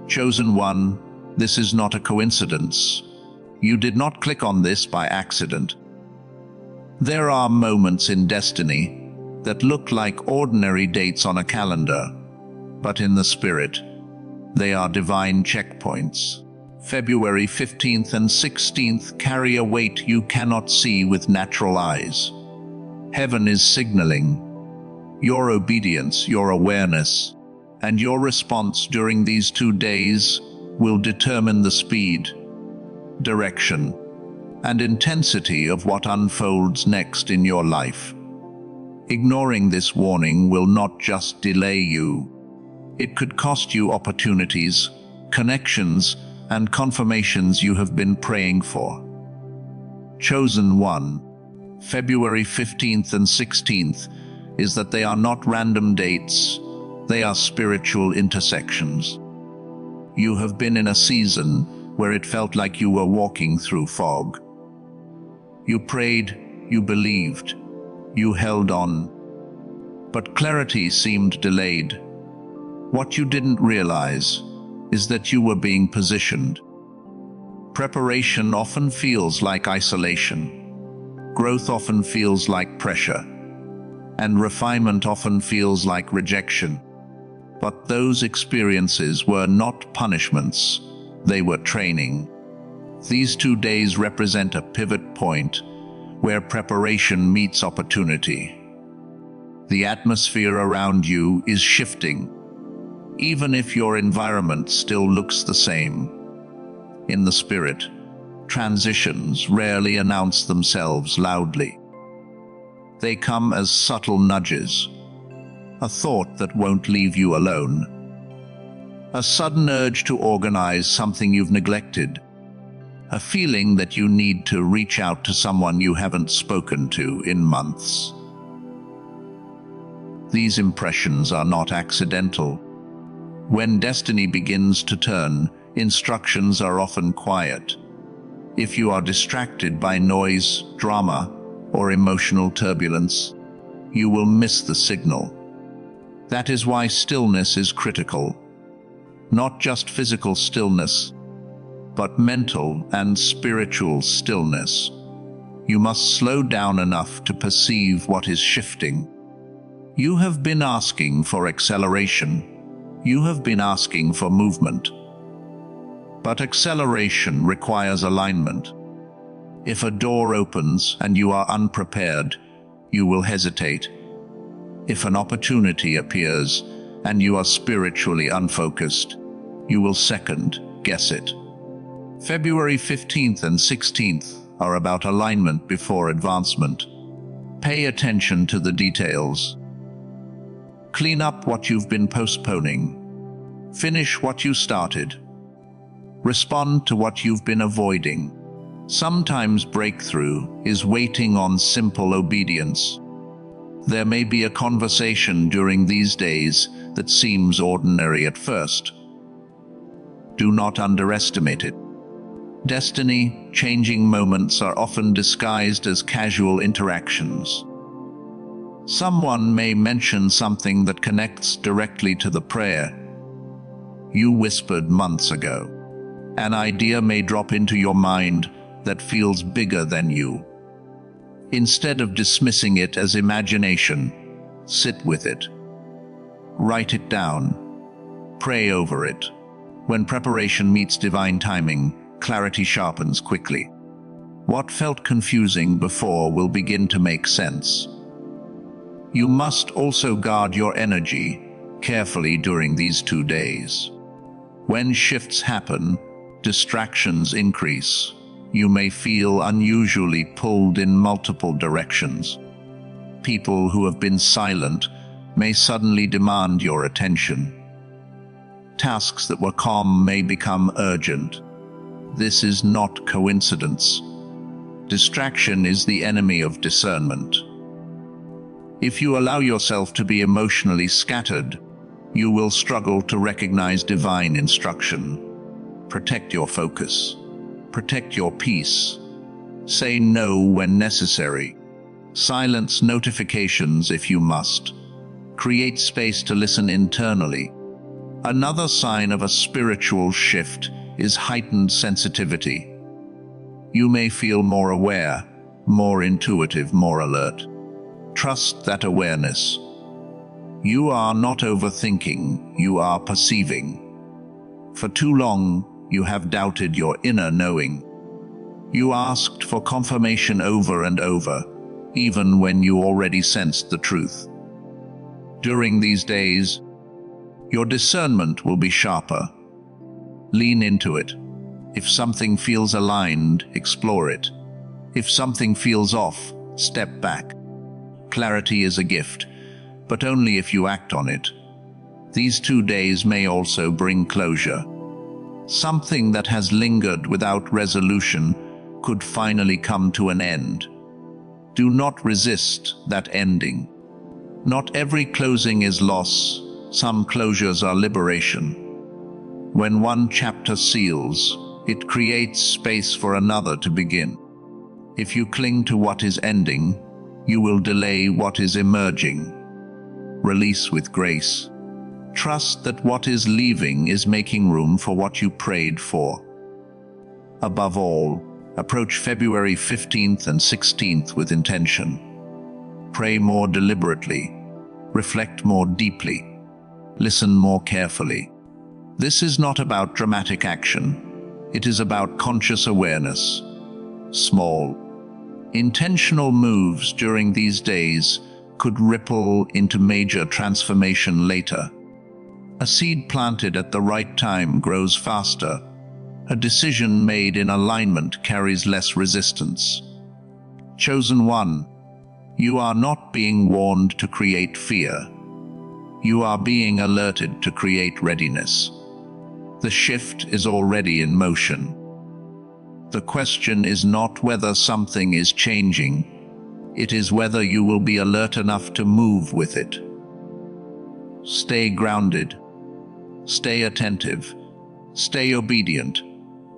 Chosen one, this is not a coincidence. You did not click on this by accident. There are moments in destiny that look like ordinary dates on a calendar, but in the spirit, they are divine checkpoints. February 15th and 16th carry a weight you cannot see with natural eyes. Heaven is signaling. Your obedience, your awareness, and your response during these 2 days will determine the speed, direction, and intensity of what unfolds next in your life. Ignoring this warning will not just delay you. It could cost you opportunities, connections, and confirmations you have been praying for. Chosen one, February 15th and 16th, is that they are not random dates, they are spiritual intersections. You have been in a season where it felt like you were walking through fog. You prayed, you believed, you held on, but clarity seemed delayed. What you didn't realize is that you were being positioned. Preparation often feels like isolation. Growth often feels like pressure. And refinement often feels like rejection. But those experiences were not punishments, they were training. These 2 days represent a pivot point where preparation meets opportunity. The atmosphere around you is shifting, even if your environment still looks the same. In the spirit, transitions rarely announce themselves loudly. They come as subtle nudges, a thought that won't leave you alone, a sudden urge to organize something you've neglected, a feeling that you need to reach out to someone you haven't spoken to in months. These impressions are not accidental. When destiny begins to turn, instructions are often quiet. If you are distracted by noise, drama, or emotional turbulence, you will miss the signal. That is why stillness is critical. Not just physical stillness, but mental and spiritual stillness. You must slow down enough to perceive what is shifting. You have been asking for acceleration. You have been asking for movement. But acceleration requires alignment. If a door opens and you are unprepared, you will hesitate. If an opportunity appears and you are spiritually unfocused, you will second guess it. February 15th and 16th are about alignment before advancement. Pay attention to the details. Clean up what you've been postponing. Finish what you started. Respond to what you've been avoiding. Sometimes breakthrough is waiting on simple obedience. There may be a conversation during these days that seems ordinary at first. Do not underestimate it. Destiny-changing moments are often disguised as casual interactions. Someone may mention something that connects directly to the prayer you whispered months ago. An idea may drop into your mind that feels bigger than you. Instead of dismissing it as imagination, sit with it. Write it down. Pray over it. When preparation meets divine timing, clarity sharpens quickly. What felt confusing before will begin to make sense. You must also guard your energy carefully during these 2 days. When shifts happen, distractions increase. You may feel unusually pulled in multiple directions. People who have been silent may suddenly demand your attention. Tasks that were calm may become urgent. This is not coincidence. Distraction is the enemy of discernment. If you allow yourself to be emotionally scattered, you will struggle to recognize divine instruction. Protect your focus. Protect your peace. Say no when necessary. Silence notifications if you must. Create space to listen internally. Another sign of a spiritual shift is heightened sensitivity. You may feel more aware, more intuitive, more alert. Trust that awareness. You are not overthinking, you are perceiving. For too long, you have doubted your inner knowing. You asked for confirmation over and over, even when you already sensed the truth. During these days, your discernment will be sharper. Lean into it. If something feels aligned, explore it. If something feels off, step back. Clarity is a gift, but only if you act on it. These 2 days may also bring closure. Something that has lingered without resolution could finally come to an end. Do not resist that ending. Not every closing is loss. Some closures are liberation. When one chapter seals, it creates space for another to begin. If you cling to what is ending, you will delay what is emerging. Release with grace. Trust that what is leaving is making room for what you prayed for. Above all, approach February 15th and 16th with intention. Pray more deliberately. Reflect more deeply. Listen more carefully. This is not about dramatic action. It is about conscious awareness. Small, intentional moves during these days could ripple into major transformation later. A seed planted at the right time grows faster. A decision made in alignment carries less resistance. Chosen one, you are not being warned to create fear. You are being alerted to create readiness. The shift is already in motion. The question is not whether something is changing. It is whether you will be alert enough to move with it. Stay grounded. Stay attentive. Stay obedient.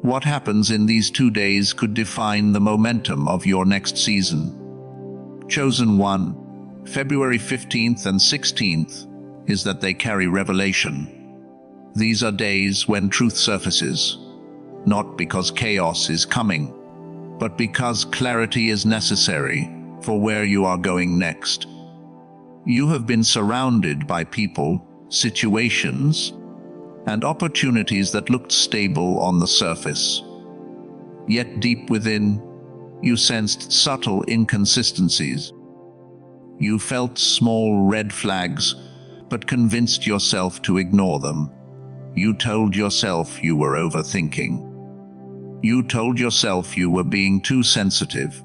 What happens in these 2 days could define the momentum of your next season. Chosen one, February 15th and 16th, is that they carry revelation. These are days when truth surfaces, not because chaos is coming, but because clarity is necessary for where you are going next. You have been surrounded by people, situations, and opportunities that looked stable on the surface. Yet deep within, you sensed subtle inconsistencies. You felt small red flags, but convinced yourself to ignore them. You told yourself you were overthinking. You told yourself you were being too sensitive.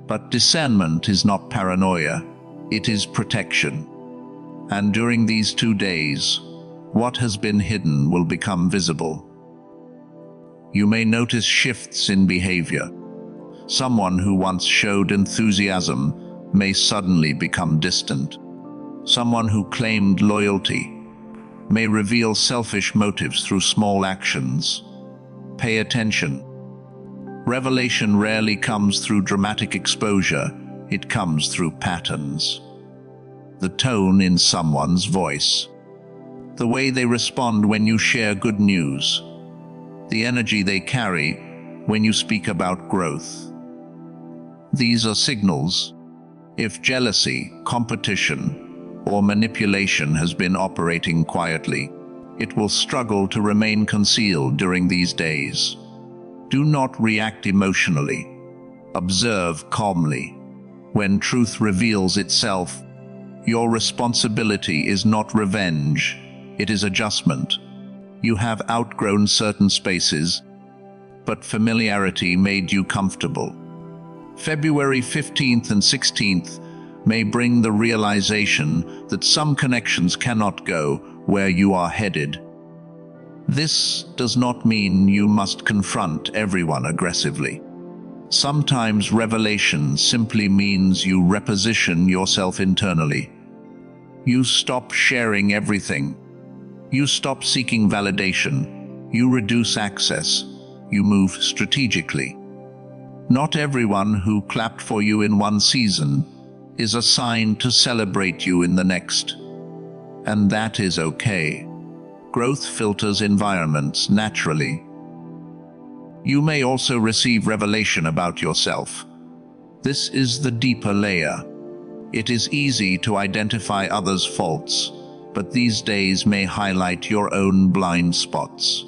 But discernment is not paranoia, it is protection. And during these 2 days, what has been hidden will become visible. You may notice shifts in behavior. Someone who once showed enthusiasm may suddenly become distant. Someone who claimed loyalty may reveal selfish motives through small actions. Pay attention. Revelation rarely comes through dramatic exposure, it comes through patterns. The tone in someone's voice. The way they respond when you share good news. The energy they carry when you speak about growth. These are signals. If jealousy, competition, or manipulation has been operating quietly, it will struggle to remain concealed during these days. Do not react emotionally. Observe calmly. When truth reveals itself, your responsibility is not revenge, it is adjustment. You have outgrown certain spaces, but familiarity made you comfortable. February 15th and 16th may bring the realization that some connections cannot go where you are headed. This does not mean you must confront everyone aggressively. Sometimes revelation simply means you reposition yourself internally. You stop sharing everything. You stop seeking validation. You reduce access. You move strategically. Not everyone who clapped for you in one season is assigned to celebrate you in the next. And that is okay. growth filters environments naturally. You may also receive revelation about yourself. This is the deeper layer. It is easy to identify others' faults, but these days may highlight your own blind spots.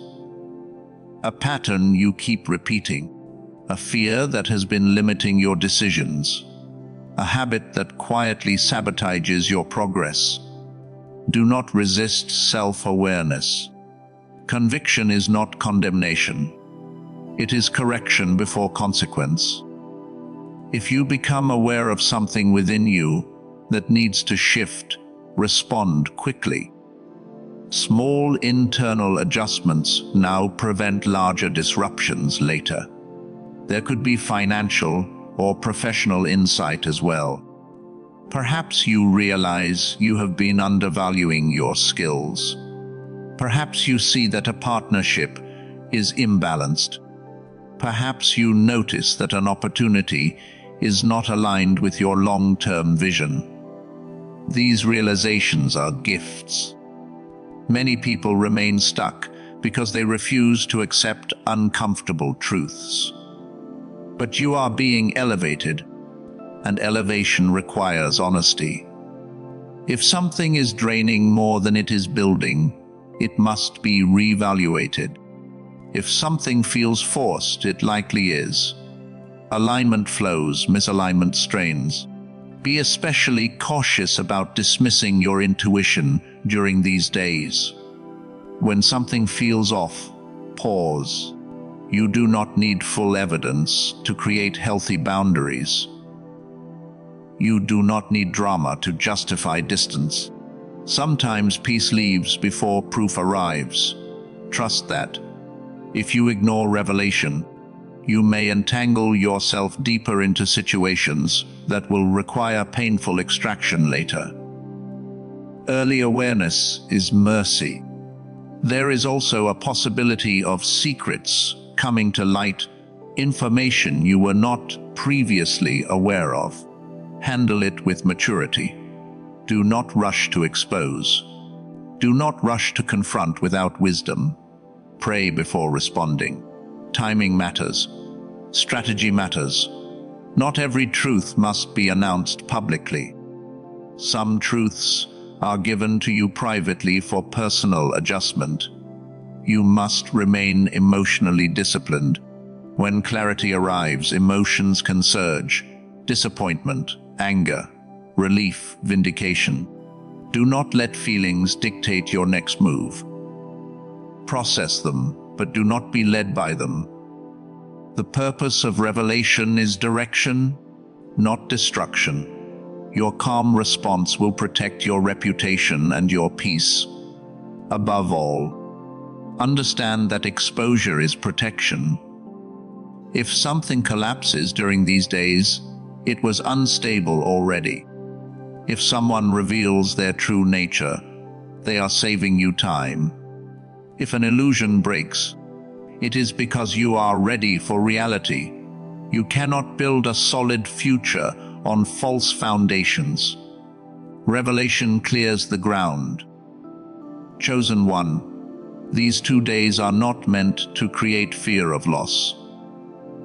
A pattern you keep repeating, a fear that has been limiting your decisions, a habit that quietly sabotages your progress. Do not resist self-awareness. Conviction is not condemnation. It is correction before consequence. If you become aware of something within you that needs to shift, respond quickly. Small internal adjustments now prevent larger disruptions later. There could be financial or professional insight as well. Perhaps you realize you have been undervaluing your skills. Perhaps you see that a partnership is imbalanced. Perhaps you notice that an opportunity is not aligned with your long-term vision. These realizations are gifts. Many people remain stuck because they refuse to accept uncomfortable truths. But you are being elevated, and elevation requires honesty. If something is draining more than it is building, it must be reevaluated. If something feels forced, it likely is. Alignment flows, misalignment strains. Be especially cautious about dismissing your intuition during these days. When something feels off, pause. You do not need full evidence to create healthy boundaries. You do not need drama to justify distance. Sometimes peace leaves before proof arrives. Trust that. If you ignore revelation, you may entangle yourself deeper into situations that will require painful extraction later. Early awareness is mercy. There is also a possibility of secrets coming to light, information you were not previously aware of. Handle it with maturity. Do not rush to expose. Do not rush to confront without wisdom. Pray before responding. Timing matters. Strategy matters. Not every truth must be announced publicly. Some truths are given to you privately for personal adjustment. You must remain emotionally disciplined. When clarity arrives, emotions can surge. Disappointment, anger, relief, vindication. Do not let feelings dictate your next move. Process them, but do not be led by them. The purpose of revelation is direction, not destruction. Your calm response will protect your reputation and your peace. Above all, understand that exposure is protection. If something collapses during these days, it was unstable already. If someone reveals their true nature, they are saving you time. If an illusion breaks, it is because you are ready for reality. You cannot build a solid future on false foundations. Revelation clears the ground. Chosen one, these 2 days are not meant to create fear of loss.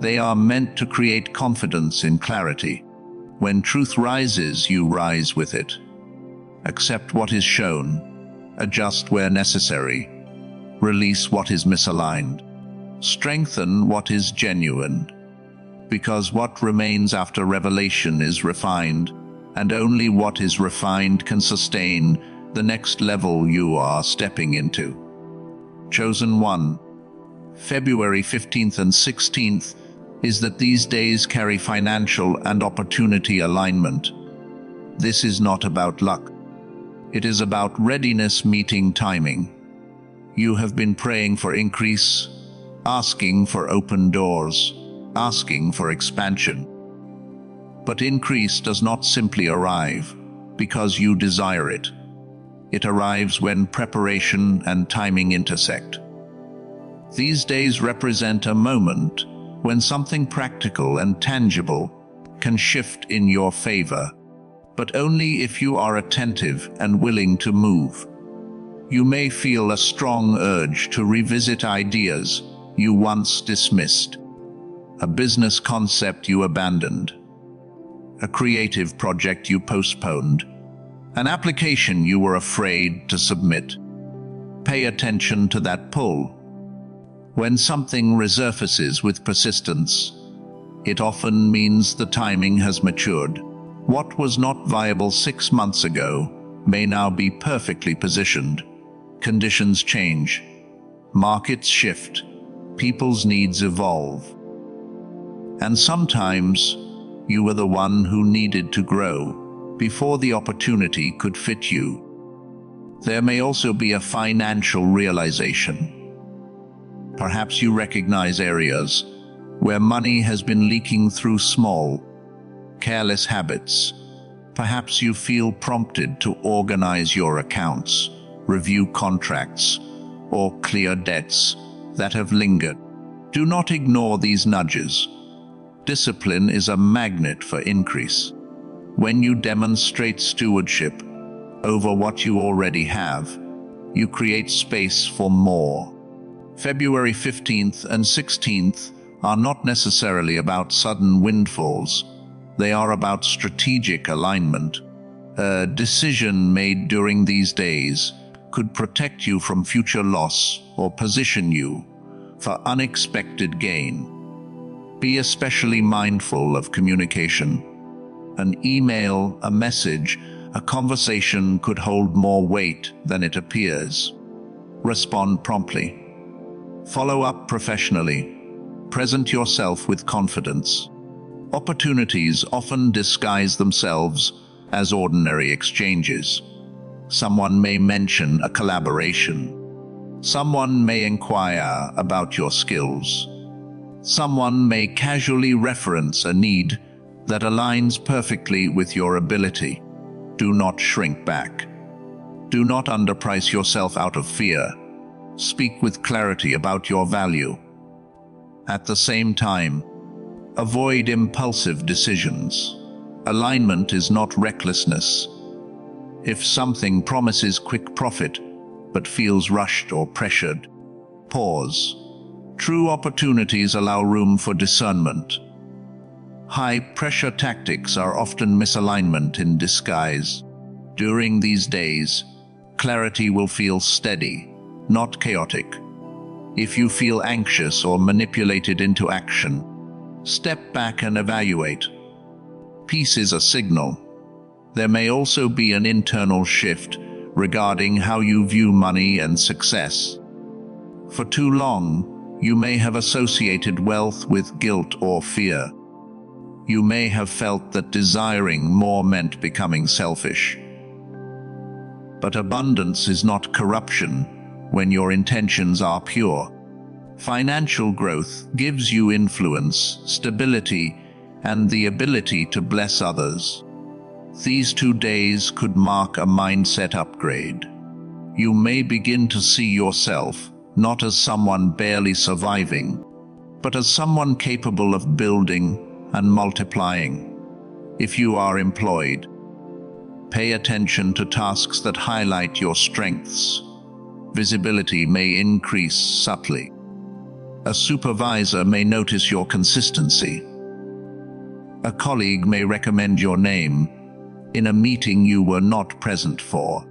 They are meant to create confidence in clarity. When truth rises, you rise with it. Accept what is shown. Adjust where necessary. Release what is misaligned. Strengthen what is genuine. Because what remains after revelation is refined, and only what is refined can sustain the next level you are stepping into. Chosen one, February 15th and 16th, is that these days carry financial and opportunity alignment. This is not about luck. It is about readiness meeting timing. You have been praying for increase, asking for open doors, asking for expansion. But increase does not simply arrive because you desire it. It arrives when preparation and timing intersect. These days represent a moment when something practical and tangible can shift in your favor, but only if you are attentive and willing to move. You may feel a strong urge to revisit ideas you once dismissed, a business concept you abandoned, a creative project you postponed, an application you were afraid to submit. Pay attention to that pull. When something resurfaces with persistence, it often means the timing has matured. What was not viable 6 months ago may now be perfectly positioned. Conditions change, markets shift, people's needs evolve. And sometimes you were the one who needed to grow before the opportunity could fit you. There may also be a financial realization. Perhaps you recognize areas where money has been leaking through small, careless habits. Perhaps you feel prompted to organize your accounts, review contracts, or clear debts that have lingered. Do not ignore these nudges. Discipline is a magnet for increase. When you demonstrate stewardship over what you already have, you create space for more. February 15th and 16th are not necessarily about sudden windfalls. They are about strategic alignment. A decision made during these days could protect you from future loss or position you for unexpected gain. Be especially mindful of communication. An email, a message, a conversation could hold more weight than it appears. Respond promptly. Follow up professionally. Present yourself with confidence. Opportunities often disguise themselves as ordinary exchanges. Someone may mention a collaboration. Someone may inquire about your skills. Someone may casually reference a need that aligns perfectly with your ability. Do not shrink back. Do not underprice yourself out of fear. Speak with clarity about your value. At the same time, avoid impulsive decisions. Alignment is not recklessness. If something promises quick profit, but feels rushed or pressured, pause. True opportunities allow room for discernment. High-pressure tactics are often misalignment in disguise. During these days, clarity will feel steady, not chaotic. If you feel anxious or manipulated into action, step back and evaluate. Peace is a signal. There may also be an internal shift regarding how you view money and success. For too long, you may have associated wealth with guilt or fear. You may have felt that desiring more meant becoming selfish. But abundance is not corruption when your intentions are pure. Financial growth gives you influence, stability, and the ability to bless others. These 2 days could mark a mindset upgrade. You may begin to see yourself not as someone barely surviving, but as someone capable of building and multiplying. If you are employed, pay attention to tasks that highlight your strengths. Visibility may increase subtly. A supervisor may notice your consistency. A colleague may recommend your name in a meeting you were not present for.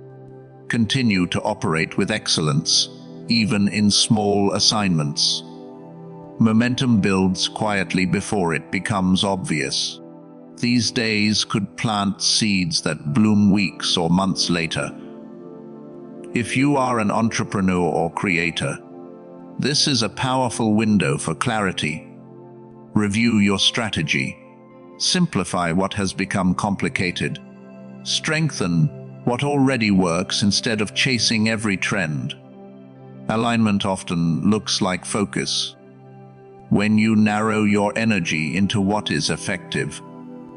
Continue to operate with excellence, even in small assignments. Momentum builds quietly before it becomes obvious. These days could plant seeds that bloom weeks or months later. If you are an entrepreneur or creator, this is a powerful window for clarity. Review your strategy. Simplify what has become complicated. Strengthen what already works instead of chasing every trend. Alignment often looks like focus. When you narrow your energy into what is effective,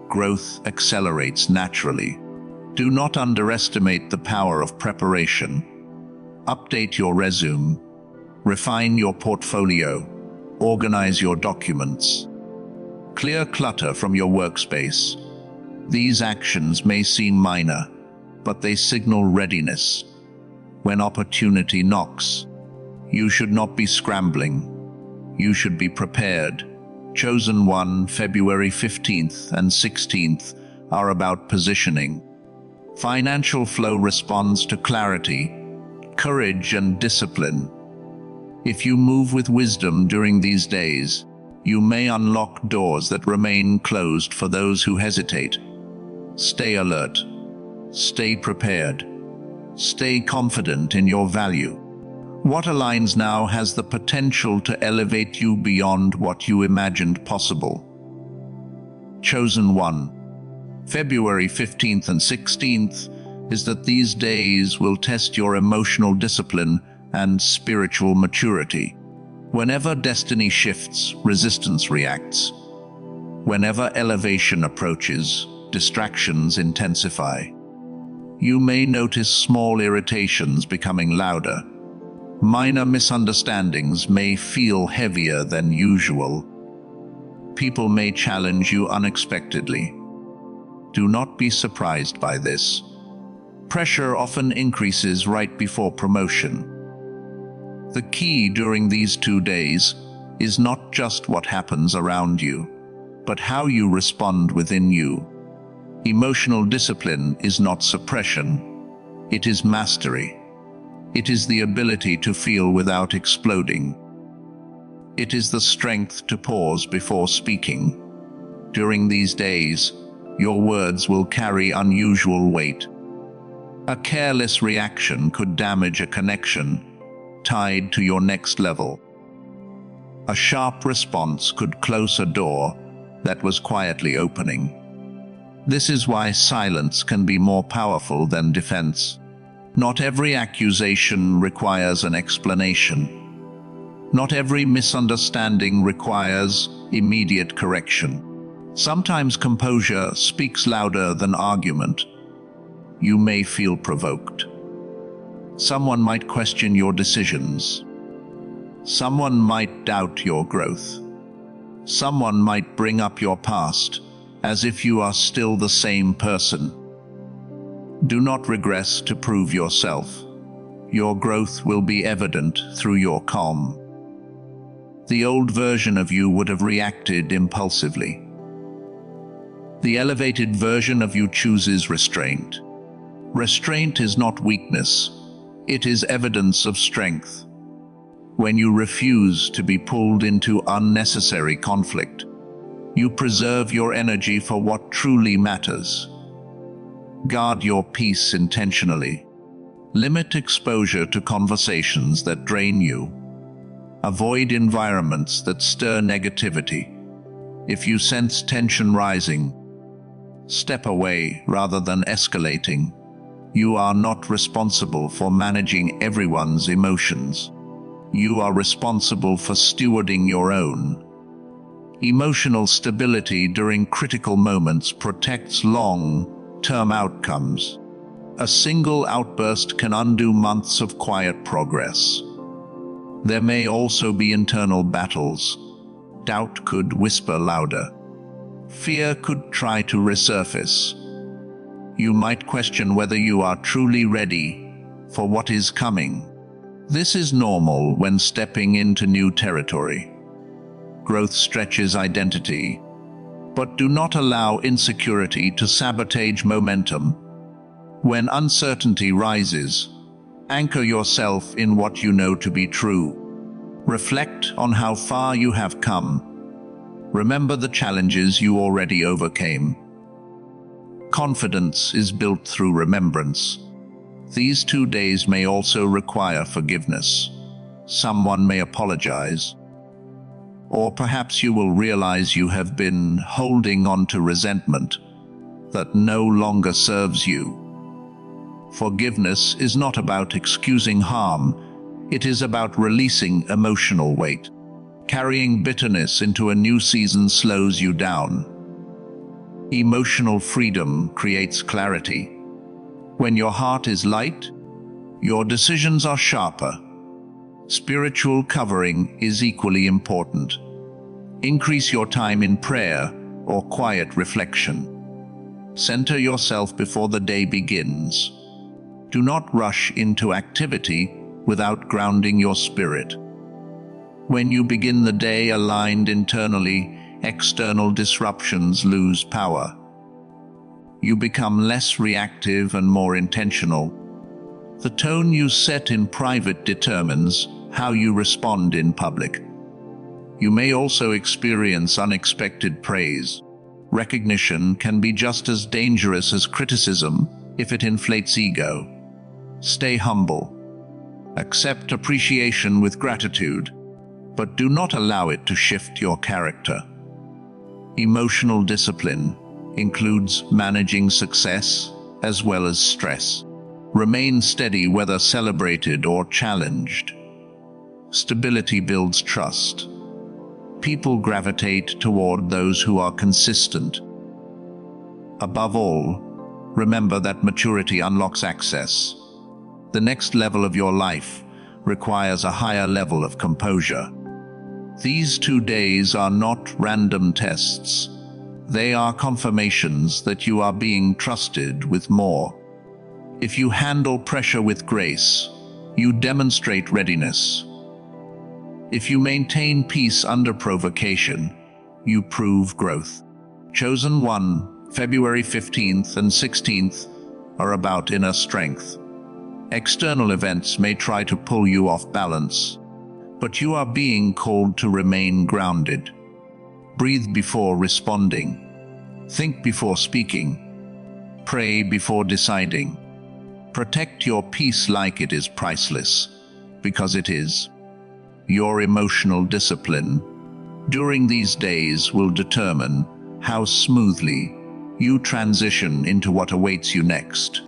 growth accelerates naturally. Do not underestimate the power of preparation. Update your resume. Refine your portfolio. Organize your documents. Clear clutter from your workspace. These actions may seem minor, but they signal readiness. when opportunity knocks. You should not be scrambling. You should be prepared. Chosen One, February 15th and 16th, are about positioning. Financial flow responds to clarity, courage, and discipline. If you move with wisdom during these days, you may unlock doors that remain closed for those who hesitate. Stay alert. Stay prepared. Stay confident in your value. What aligns now has the potential to elevate you beyond what you imagined possible. Chosen One, February 15th and 16th, is that these days will test your emotional discipline and spiritual maturity. Whenever destiny shifts, resistance reacts. Whenever elevation approaches, distractions intensify. You may notice small irritations becoming louder. Minor misunderstandings may feel heavier than usual. People may challenge you unexpectedly. Do not be surprised by this. Pressure often increases right before promotion. The key during these 2 days is not just what happens around you, but how you respond within you. Emotional discipline is not suppression. It is mastery. It is the ability to feel without exploding. It is the strength to pause before speaking. During these days, your words will carry unusual weight. A careless reaction could damage a connection tied to your next level. A sharp response could close a door that was quietly opening. This is why silence can be more powerful than defense. Not every accusation requires an explanation. Not every misunderstanding requires immediate correction. Sometimes composure speaks louder than argument. You may feel provoked. Someone might question your decisions. Someone might doubt your growth. Someone might bring up your past, as if you are still the same person. Do not regress to prove yourself. Your growth will be evident through your calm. The old version of you would have reacted impulsively. The elevated version of you chooses restraint. Restraint is not weakness. It is evidence of strength. When you refuse to be pulled into unnecessary conflict, you preserve your energy for what truly matters. Guard your peace intentionally. Limit exposure to conversations that drain you. Avoid environments that stir negativity. If you sense tension rising, step away rather than escalating. You are not responsible for managing everyone's emotions. You are responsible for stewarding your own. Emotional stability during critical moments protects long-term outcomes. A single outburst can undo months of quiet progress. There may also be internal battles. Doubt could whisper louder. Fear could try to resurface. You might question whether you are truly ready for what is coming. This is normal when stepping into new territory. Growth stretches identity, but do not allow insecurity to sabotage momentum. When uncertainty rises, anchor yourself in what you know to be true. Reflect on how far you have come. Remember the challenges you already overcame. Confidence is built through remembrance. These 2 days may also require forgiveness. Someone may apologize. Or perhaps you will realize you have been holding on to resentment that no longer serves you. Forgiveness is not about excusing harm. It is about releasing emotional weight. Carrying bitterness into a new season slows you down. Emotional freedom creates clarity. When your heart is light, your decisions are sharper. Spiritual covering is equally important. Increase your time in prayer or quiet reflection. Center yourself before the day begins. Do not rush into activity without grounding your spirit. When you begin the day aligned internally, external disruptions lose power. You become less reactive and more intentional. The tone you set in private determines how you respond in public. You may also experience unexpected praise. Recognition can be just as dangerous as criticism if it inflates ego. Stay humble. Accept appreciation with gratitude, but do not allow it to shift your character. Emotional discipline includes managing success as well as stress. Remain steady whether celebrated or challenged. Stability builds trust. People gravitate toward those who are consistent. Above all, remember that maturity unlocks access. The next level of your life requires a higher level of composure. These 2 days are not random tests. They are confirmations that you are being trusted with more. If you handle pressure with grace, you demonstrate readiness. If you maintain peace under provocation, you prove growth. Chosen one, February 15th and 16th, are about inner strength. External events may try to pull you off balance, but you are being called to remain grounded. Breathe before responding. Think before speaking. Pray before deciding. Protect your peace like it is priceless, because it is. Your emotional discipline during these days will determine how smoothly you transition into what awaits you next.